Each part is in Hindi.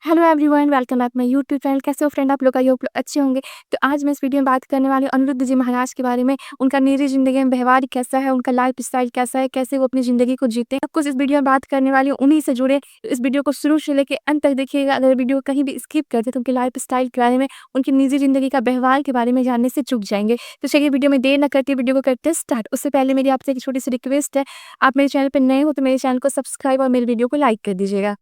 Hello everyone, welcome back my YouTube channel. कैसे हो फ्रेंड आप लोग? आई होप अच्छे होंगे। तो आज मैं इस वीडियो में बात करने वाली हूँ अनिरुद्ध जी महाराज के बारे में। उनका निजी ज़िंदगी में व्यवहार कैसा है, उनका लाइफ स्टाइल कैसा है, कैसे वो अपनी ज़िंदगी को जीते हैं, सब कुछ इस वीडियो में बात करने वाली हूँ। उन्हीं से जुड़े इस वीडियो को शुरू से लेके अंत तक देखिएगा। अगर वीडियो को कहीं भी स्किप करते तो उनकी लाइफ स्टाइल के बारे में, उनकी निजी ज़िंदगी का व्यवहार के बारे में जानने से चूक जाएंगे। तो चलिए वीडियो में देर न करते वीडियो को करते हैं स्टार्ट। उससे पहले मेरी आपसे एक छोटी सी रिक्वेस्ट है, आप मेरे चैनल पर नए हो तो मेरे चैनल को सब्सक्राइब और मेरे वीडियो को लाइक कर दीजिएगा।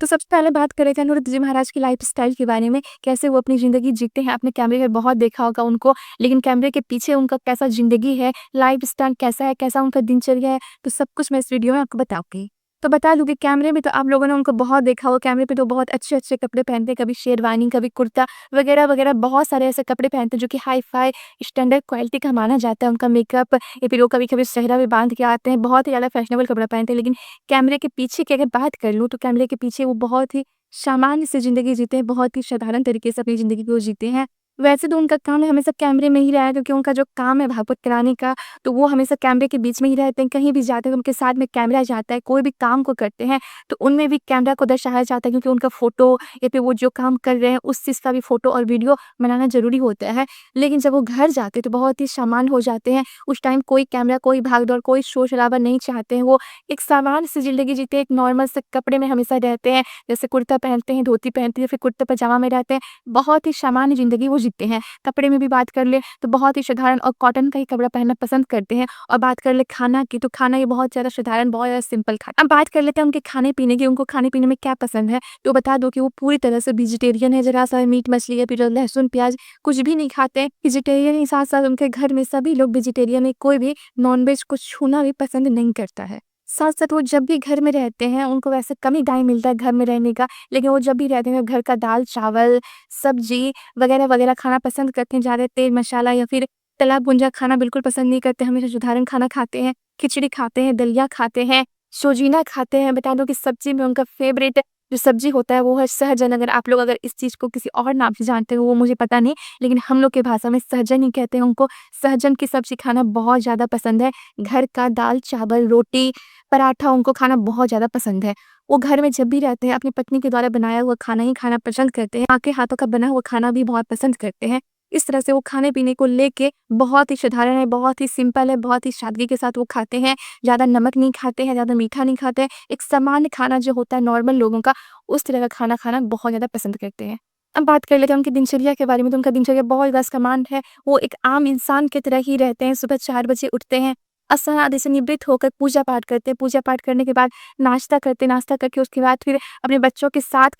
तो सबसे पहले बात कर रहे थे अनिरुद्ध जी महाराज की लाइफ़स्टाइल के बारे में, कैसे वो अपनी ज़िंदगी जीते हैं। आपने कैमरे में बहुत देखा होगा उनको, लेकिन कैमरे के पीछे उनका कैसा ज़िंदगी है, लाइफ़स्टाइल कैसा है, कैसा उनका दिनचर्या है, तो सब कुछ मैं इस वीडियो में आपको बताऊँगी। तो बता दूँ कि कैमरे में तो आप लोगों ने उनको बहुत देखा होगा, कैमरे पे तो बहुत अच्छे-अच्छे कपड़े पहनते हैं, कभी शेरवानी, कभी कुर्ता वगैरह-वगैरह बहुत सारे ऐसे कपड़े पहनते हैं जो कि हाई-फाई स्टैंडर्ड क्वालिटी का माना जाता है। उनका मेकअप या फिर वो कभी-कभी सेहरा भी बाँध के आते हैं, बहुत ही ज़्यादा फैशनेबल कपड़ा पहनते हैं। लेकिन कैमरे के पीछे की अगर बात कर लूँ तो कैमरे के पीछे वो बहुत ही सामान्य सी ज़िंदगी जीते हैं, बहुत ही साधारण तरीके से अपनी ज़िंदगी को जीते हैं। वैसे तो उनका काम है हमेशा कैमरे में ही रहा है, क्योंकि उनका जो काम है भागवत कराने का, तो वो हमेशा कैमरे के बीच में ही रहते हैं। कहीं भी जाते हैं तो उनके साथ में कैमरा जाता है, कोई भी काम को करते हैं तो उनमें भी कैमरा को दर्शाया जाता है, क्योंकि उनका फ़ोटो या फिर वो जो काम कर रहे हैं उस चीज़ का भी फ़ोटो और वीडियो बनाना ज़रूरी होता है। लेकिन जब वो घर जाते हैं तो बहुत ही सामान्य हो जाते हैं। उस टाइम कोई कैमरा, कोई भाग-दौड़, कोई शोर-शराबा नहीं चाहते हैं। वो एक सामान्य सी ज़िंदगी जीते हैं, एक नॉर्मल से कपड़े में हमेशा रहते हैं। जैसे कुर्ता पहनते हैं, धोती पहनते हैं, फिर कुर्ता-पजामा में रहते हैं। बहुत ही सामान्य ज़िंदगी वो जीते हैं। कपड़े में भी बात कर ले तो बहुत ही साधारण और कॉटन का ही कपड़ा पहनना पसंद करते हैं। और बात कर ले खाना की, तो खाना ये बहुत ज़्यादा साधारण, बहुत ज़्यादा सिंपल अब बात कर लेते हैं उनके खाने-पीने की, उनको खाने-पीने में क्या पसंद है। तो बता दूँ कि वो पूरी तरह से वेजिटेरियन है, ज़रा-सा मीट मछली या फिर लहसुन, प्याज़ कुछ भी नहीं खाते हैं। वेजिटेरियन के साथ-साथ उनके घर में सभी लोग वेजिटेरियन है, कोई भी नॉन-वेज को छूना भी पसंद नहीं करता है। साथ-साथ वो जब भी घर में रहते हैं, उनको वैसे कम ही टाइम मिलता है घर में रहने का, लेकिन वो जब भी रहते हैं घर का दाल-चावल, सब्जी वगैरह-वगैरह खाना पसंद करते हैं। ज़्यादा तेल मसाला या फिर तला भुंजा खाना बिल्कुल पसंद नहीं करते, हमेशा साधारण खाना खाते हैं। खिचड़ी खाते हैं, दलिया खाते हैं, सोजीना खाते हैं। बता दो कि सब्जी में उनका फ़ेवरेट जो सब्जी होता है वो है सहजन। अगर इस चीज़ को किसी और नाम से जानते हो वो मुझे पता नहीं, लेकिन हम लोग की भाषा में सहजन ही कहते हैं उनको। सहजन की सब्ज़ी खाना बहुत ज़्यादा पसंद है। घर का दाल-चावल, रोटी, पराठा उनको खाना बहुत ज़्यादा पसंद है। वो घर में जब भी रहते हैं अपनी पत्नी के द्वारा बनाया हुआ खाना ही खाना पसंद करते हैं। माँ के हाथों का बना हुआ खाना भी बहुत पसंद करते हैं। इस तरह से वो खाने-पीने को लेके बहुत ही साधारण है, बहुत ही सिंपल है, बहुत ही सादगी के साथ वो खाते हैं। ज़्यादा नमक नहीं खाते हैं, ज़्यादा मीठा नहीं खाते हैं। एक सामान्य खाना जो होता है नॉर्मल लोगों का, उस तरह का खाना खाना बहुत ज़्यादा पसंद करते हैं। अब बात कर लेते हैं उनकी दिनचर्या के बारे में। तो उनका दिनचर्या बहुत ज़्यादा सामान्य है। वो एक आम इंसान की तरह ही रहते हैं। सुबह 4 बजे उठते हैं, स्नान आदि से निवृत्त होकर पूजा-पाठ करते हैं। पूजा-पाठ करने के बाद नाश्ता करते हैं, नाश्ता करके उसके बाद फिर अपने बच्चों के साथ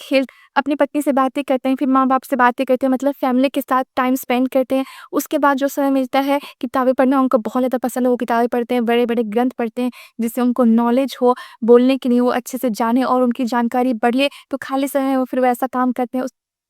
अपनी पत्नी से बातें करते हैं, फिर माँ-बाप से बातें करते हैं, मतलब फैमिली के साथ टाइम स्पेंड करते हैं। उसके बाद जो समय मिलता है, किताबें पढ़ना उनको बहुत ज़्यादा पसंद है। वो किताबें पढ़ते हैं, बड़े-बड़े ग्रंथ पढ़ते हैं, जिससे उनको नॉलेज हो, बोलने के लिए वो अच्छे से जाने और उनकी जानकारी बढ़े। तो खाली समय में वो फिर वैसा काम करते हैं।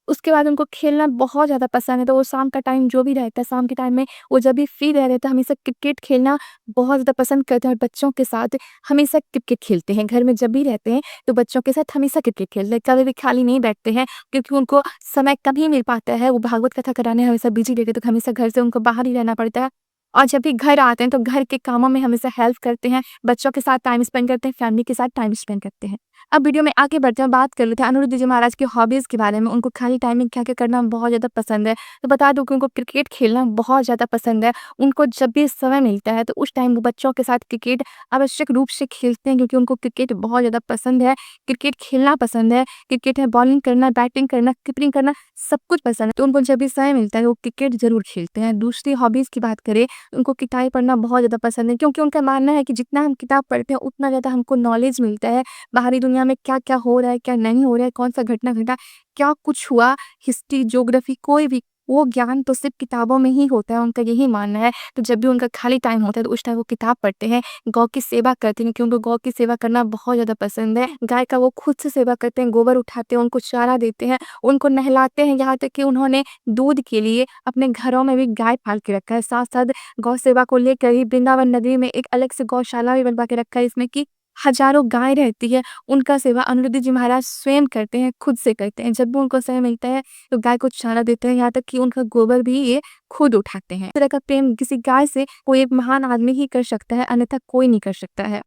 उसके बाद उनको खेलना बहुत ज़्यादा पसंद है, तो वो शाम का टाइम जो भी रहता है, शाम के टाइम में वो जब भी फ्री रहते हैं, हमेशा क्रिकेट खेलना बहुत ज़्यादा पसंद करते हैं और बच्चों के साथ हमेशा क्रिकेट खेलते हैं। घर में जब भी रहते हैं, तो बच्चों के साथ हमेशा क्रिकेट खेलते हैं, कभी भी खाली नहीं बैठते हैं, क्योंकि उनको समय कम ही मिल पाता है। वो भागवत कथा कराने हमेशा बिज़ी रहते हैं, तो हमेशा घर से उनको बाहर ही रहना पड़ता है। और जब भी घर आते हैं, तो घर के कामों में हमेशा हेल्प करते हैं, बच्चों के साथ टाइम स्पेंड करते हैं, फैमिली के साथ टाइम स्पेंड करते हैं। अब वीडियो में आगे बढ़ते हैं, बात कर लेते हैं अनिरुद्ध जी महाराज की हॉबीज़ के बारे में। उनको खाली टाइम में क्या-क्या करना बहुत ज़्यादा पसंद है। तो बता दूँ कि उनको क्रिकेट खेलना बहुत ज़्यादा पसंद है। उनको जब भी समय मिलता है, तो उस टाइम वो बच्चों के साथ क्रिकेट आवश्यक रूप से खेलते हैं, क्योंकि उनको क्रिकेट बहुत ज़्यादा पसंद है। क्रिकेट खेलना पसंद है। क्रिकेट में बॉलिंग करना, बैटिंग करना, कीपिंग करना सब कुछ पसंद है। तो उनको जब भी समय मिलता है, वो क्रिकेट ज़रूर खेलते हैं। दूसरी हॉबीज़ की बात करें, उनको किताबें पढ़ना बहुत ज़्यादा पसंद है, क्योंकि उनका मानना है कि जितना हम किताब पढ़ते हैं, उतना ज़्यादा हमको नॉलेज मिलता है। बाहरी दुनिया में क्या-क्या हो रहा है, क्या नहीं हो रहा है, कौन-सा घटना घटा, क्या कुछ हुआ, हिस्ट्री, ज्योग्राफी कोई भी, वो ज्ञान तो सिर्फ़ किताबों में ही होता है, उनका यही मानना है। तो जब भी उनका खाली टाइम होता है, तो उस टाइम वो किताब पढ़ते हैं, गौ की सेवा करते हैं, क्योंकि उनको गौ की सेवा करना बहुत ज़्यादा पसंद है। गाय का वो खुद से सेवा करते हैं, गोबर उठाते हैं, उनको चारा देते हैं, उनको नहलाते हैं, यहाँ तक कि उन्होंने दूध के लिए अपने घरों में भी गाय पाल के रखा है। साथ-साथ गौ सेवा को लेकर ही वृंदावन नगरी में एक अलग से गौशाला भी बनवा के रखा है, इसमें कि हज़ारों गाय रहती है, उनका सेवा अनिरुद्ध जी महाराज स्वयं करते हैं, खुद से करते हैं। जब भी उनको समय मिलता है, तो गाय को चारा देते हैं, यहाँ तक कि उनका गोबर भी ये खुद उठाते हैं। इस तरह का प्रेम किसी गाय से कोई एक महान आदमी ही कर सकता है, अन्यथा कोई नहीं कर सकता है।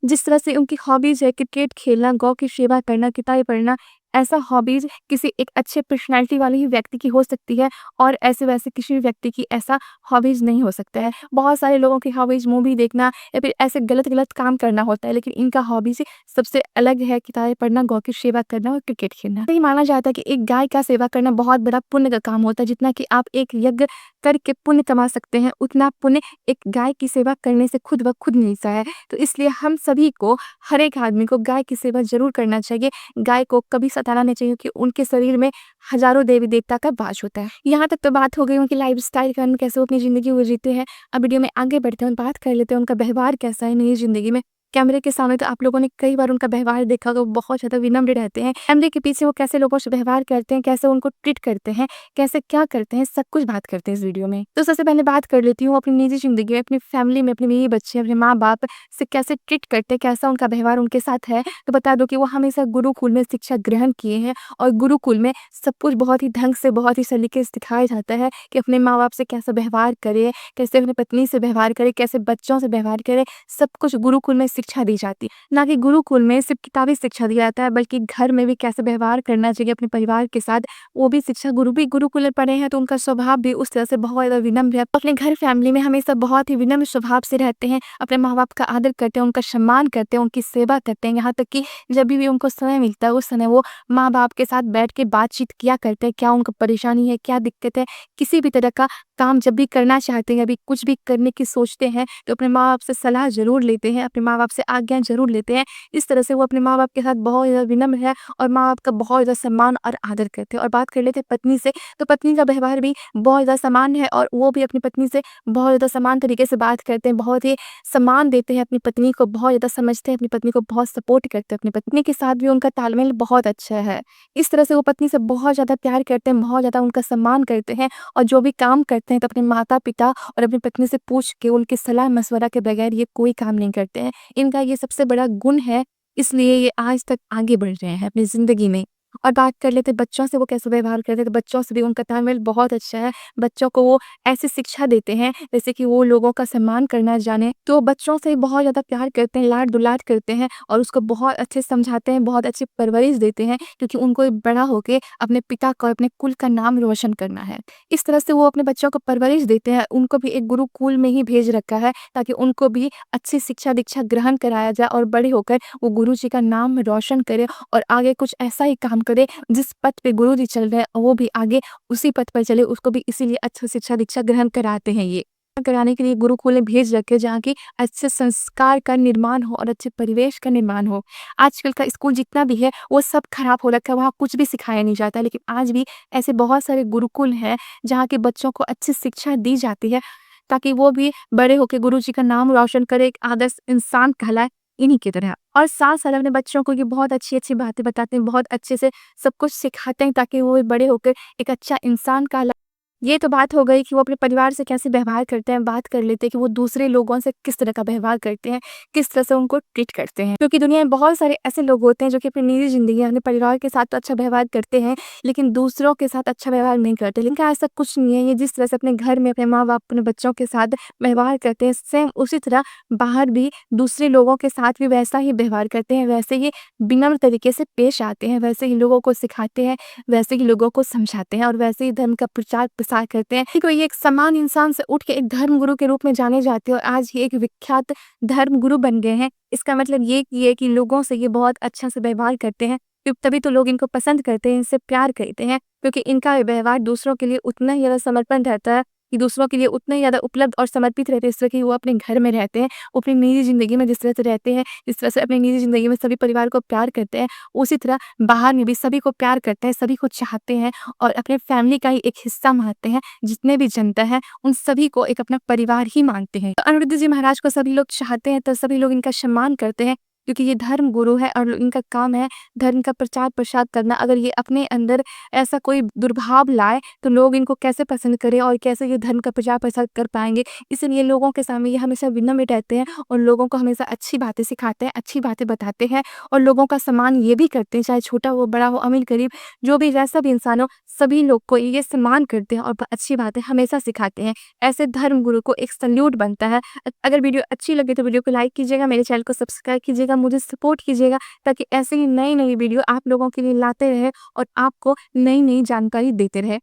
जिस तरह से उनकी हॉबीज़ है क्रिकेट खेलना, गौ की सेवा करना, किताबें पढ़ना, ऐसा हॉबीज़ किसी एक अच्छे पर्सनैलिटी वाले ही व्यक्ति की हो सकती है और ऐसे-वैसे किसी भी व्यक्ति की ऐसा हॉबीज़ नहीं हो सकता है। बहुत सारे लोगों की हॉबीज़ मूवी देखना या फिर ऐसे गलत-गलत काम करना होता है, लेकिन इनका हॉबीज़ सबसे अलग है, किताबें पढ़ना, गौ की सेवा करना और क्रिकेट खेलना। तो ये माना जाता है कि एक गाय का सेवा करना बहुत बड़ा पुण्य का काम होता है, जितना कि आप एक यज्ञ करके पुण्य कमा सकते हैं, उतना पुण्य एक गाय की सेवा करने से खुद ब खुद मिलता है। तो इसलिए हम सभी को, हर एक आदमी को गाय की सेवा ज़रूर करना चाहिए। गाय को कभी सताना नहीं चाहिए, क्योंकि उनके शरीर में हज़ारों देवी-देवता का वास होता है। यहाँ तक तो बात हो गई उनकी लाइफ़स्टाइल का, कैसे वो अपनी ज़िंदगी वो जीते हैं। अब वीडियो में आगे बढ़ते हैं और बात कर लेते हैं उनका व्यवहार कैसा है निजी ज़िंदगी में। कैमरे के सामने तो आप लोगों ने कई बार उनका व्यवहार देखा होगा, वो बहुत ज़्यादा विनम्र रहते हैं। कैमरे के पीछे वो कैसे लोगों से व्यवहार करते हैं, कैसे उनको ट्रीट करते हैं, कैसे क्या करते हैं, सब कुछ बात करते हैं इस वीडियो में। तो सबसे पहले बात कर लेती हूँ अपनी निजी ज़िंदगी में, अपनी फैमिली में, अपने बीवी बच्चे, अपने माँ-बाप से कैसे ट्रीट करते हैं, कैसा उनका व्यवहार उनके साथ है। तो बता दूँ कि वो हमेशा गुरुकुल में शिक्षा ग्रहण किए हैं और गुरुकुल में सब कुछ बहुत ही ढंग से, बहुत ही सलीके से सिखाया जाता है कि अपने माँ-बाप से कैसा व्यवहार करें, कैसे अपनी पत्नी से व्यवहार करें, कैसे बच्चों से व्यवहार करें, सब कुछ गुरुकुल में शिक्षा दी जाती है। ना कि गुरुकुल में सिर्फ किताबी शिक्षा दिया जाता है, बल्कि घर में भी कैसे व्यवहार करना चाहिए अपने परिवार के साथ, वो भी शिक्षा गुरु भी गुरुकुल में पढ़े हैं, तो उनका स्वभाव भी उस तरह से बहुत ज़्यादा विनम्र है। अपने घर फैमिली में हमेशा बहुत ही विनम्र स्वभाव से रहते हैं, अपने माँ-बाप का आदर करते हैं, उनका सम्मान करते हैं, उनकी सेवा करते हैं। यहाँ तक कि जब भी उनको समय मिलता है, उस समय वो माँ-बाप के साथ बैठ के बातचीत किया करते हैं, क्या उनको परेशानी है, क्या दिक्कत है, किसी भी तरह का काम जब भी करना चाहते हैं, अभी कुछ भी करने की सोचते हैं, तो अपने माँ-बाप से सलाह ज़रूर लेते हैं, अपने माँ-बाप से आज्ञा ज़रूर लेते हैं। इस तरह से वो अपने माँ-बाप के साथ बहुत ज़्यादा विनम्र है और माँ-बाप का बहुत ज़्यादा सम्मान और आदर करते हैं। और बात कर लेते हैं पत्नी से, तो पत्नी का व्यवहार भी बहुत ज़्यादा सामान्य है और वो भी अपनी पत्नी से बहुत ज़्यादा समान तरीके से बात करते हैं, बहुत ही सम्मान देते हैं अपनी पत्नी को, बहुत ज़्यादा समझते हैं अपनी पत्नी को, बहुत सपोर्ट करते हैं। अपनी पत्नी के साथ भी उनका तालमेल बहुत अच्छा है। इस तरह से वो पत्नी से बहुत ज़्यादा प्यार करते हैं, बहुत ज़्यादा उनका सम्मान करते हैं और जो भी काम करते हैं तो अपने माता-पिता और अपनी पत्नी से पूछ के, उनकी सलाह-मशवरा के बगैर ये कोई काम नहीं करते हैं। इनका ये सबसे बड़ा गुण है, इसलिए ये आज तक आगे बढ़ रहे हैं अपनी ज़िंदगी में। और बात कर लेते हैं बच्चों से वो कैसे व्यवहार करते हैं, तो बच्चों से भी उनका तालमेल बहुत अच्छा है। बच्चों को वो ऐसी शिक्षा देते हैं जैसे कि वो लोगों का सम्मान करना जाने, तो बच्चों से बहुत ज़्यादा प्यार करते हैं, लाड-दुलार करते हैं और उसको बहुत अच्छे से समझाते हैं, बहुत अच्छी परवरिश देते हैं, क्योंकि उनको बड़ा होके अपने पिता का और अपने कुल का नाम रोशन करना है। इस तरह से वो अपने बच्चों को परवरिश देते हैं, उनको भी एक गुरुकुल में ही भेज रखा है, ताकि उनको भी अच्छी शिक्षा-दीक्षा ग्रहण कराया जाए और बड़े होकर वो गुरु जी का नाम रोशन करें और आगे कुछ ऐसा ही काम करे, जिस पथ पे गुरु जी चल रहे हैं, वो भी आगे उसी पथ पर चले, उसको भी इसीलिए अच्छा शिक्षा-दीक्षा ग्रहण कराते हैं ये। कराने के लिए गुरुकुल में भेज रखे, जहाँ की अच्छे संस्कार का निर्माण हो और अच्छे परिवेश का निर्माण हो। आजकल का स्कूल जितना भी है, वो सब खराब हो रखा है, वहाँ कुछ भी सिखाया नहीं जाता, लेकिन आज भी ऐसे बहुत सारे गुरुकुल हैं, जहाँ के बच्चों को अच्छी शिक्षा दी जाती है, ताकि वो भी बड़े होके गुरु जी का नाम रोशन करे, एक आदर्श इंसान कहलाए इन्हीं की तरह। और साथ-साथ अपने बच्चों को ये बहुत अच्छी-अच्छी बातें बताते हैं, बहुत अच्छे से सब कुछ सिखाते हैं, ताकि वो बड़े होकर एक अच्छा इंसान कहलाए। ये तो बात हो गई कि वो अपने परिवार से कैसे व्यवहार करते हैं। बात कर लेते हैं कि वो दूसरे लोगों से किस तरह का व्यवहार करते हैं, किस तरह से उनको ट्रीट करते हैं। क्योंकि दुनिया में बहुत सारे ऐसे लोग होते हैं जो कि अपनी निजी ज़िंदगी में अपने परिवार के साथ तो अच्छा व्यवहार करते हैं, लेकिन दूसरों के साथ अच्छा व्यवहार नहीं करते। लेकिन ऐसा कुछ नहीं है, ये जिस तरह से अपने घर में अपने माँ-बाप, अपने बच्चों के साथ व्यवहार करते हैं, सेम उसी तरह बाहर भी दूसरे लोगों के साथ भी वैसा ही व्यवहार करते हैं, वैसे ही विनम्र तरीके से पेश आते हैं, वैसे ही लोगों को सिखाते हैं, वैसे ही लोगों को समझाते हैं और वैसे ही धर्म का प्रचार-प्रसार करते हैं। देखो, ये एक समान इंसान से उठ के एक धर्म गुरु के रूप में जाने जाते हैं और आज ये एक विख्यात धर्म गुरु बन गए हैं। इसका मतलब ये है कि लोगों से ये बहुत अच्छा से व्यवहार करते हैं, तभी तो लोग इनको पसंद करते हैं, इनसे प्यार करते हैं, क्योंकि इनका व्यवहार दूसरों के लिए उतना ही ज़्यादा समर्पण रहता है, कि दूसरों के लिए उतना ही ज़्यादा उपलब्ध और समर्पित रहते हैं, जिस तरह कि वो अपने घर में रहते हैं, वो अपनी निजी ज़िंदगी में जिस तरह से रहते हैं, जिस तरह से अपनी निजी ज़िंदगी में सभी परिवार को प्यार करते हैं, उसी तरह बाहर में भी सभी को प्यार करते हैं, सभी को चाहते हैं और अपने फैमिली का ही एक हिस्सा मानते हैं। जितने भी जनता है, उन सभी को एक अपना परिवार ही मानते हैं। तो अनिरुद्ध जी महाराज को सभी लोग चाहते हैं, तो सभी लोग इनका सम्मान करते हैं, क्योंकि ये धर्म गुरु है और इनका काम है धर्म का प्रचार-प्रसार करना। अगर ये अपने अंदर ऐसा कोई दुर्भाव लाए, तो लोग इनको कैसे पसंद करें और कैसे ये धर्म का प्रचार-प्रसार कर पाएँगे। इसलिए लोगों के सामने ये हमेशा विनम्र रहते हैं और लोगों को हमेशा अच्छी बातें सिखाते हैं, अच्छी बातें बताते हैं और लोगों का सम्मान ये भी करते हैं, चाहे छोटा हो, बड़ा हो, अमीर-गरीब, जो भी जैसा भी इंसान हो, सभी लोग को ये सम्मान करते हैं और अच्छी बातें हमेशा सिखाते हैं। ऐसे धर्म गुरु को एक सैल्यूट बनता है। अगर वीडियो अच्छी लगे तो वीडियो को लाइक कीजिएगा, मेरे चैनल को सब्सक्राइब कीजिएगा। कीजिएगा, मुझे सपोर्ट कीजिएगा ताकि ऐसे ही नई-नई वीडियो आप लोगों के लिए लाते रहे और आपको नई-नई जानकारी देते रहे।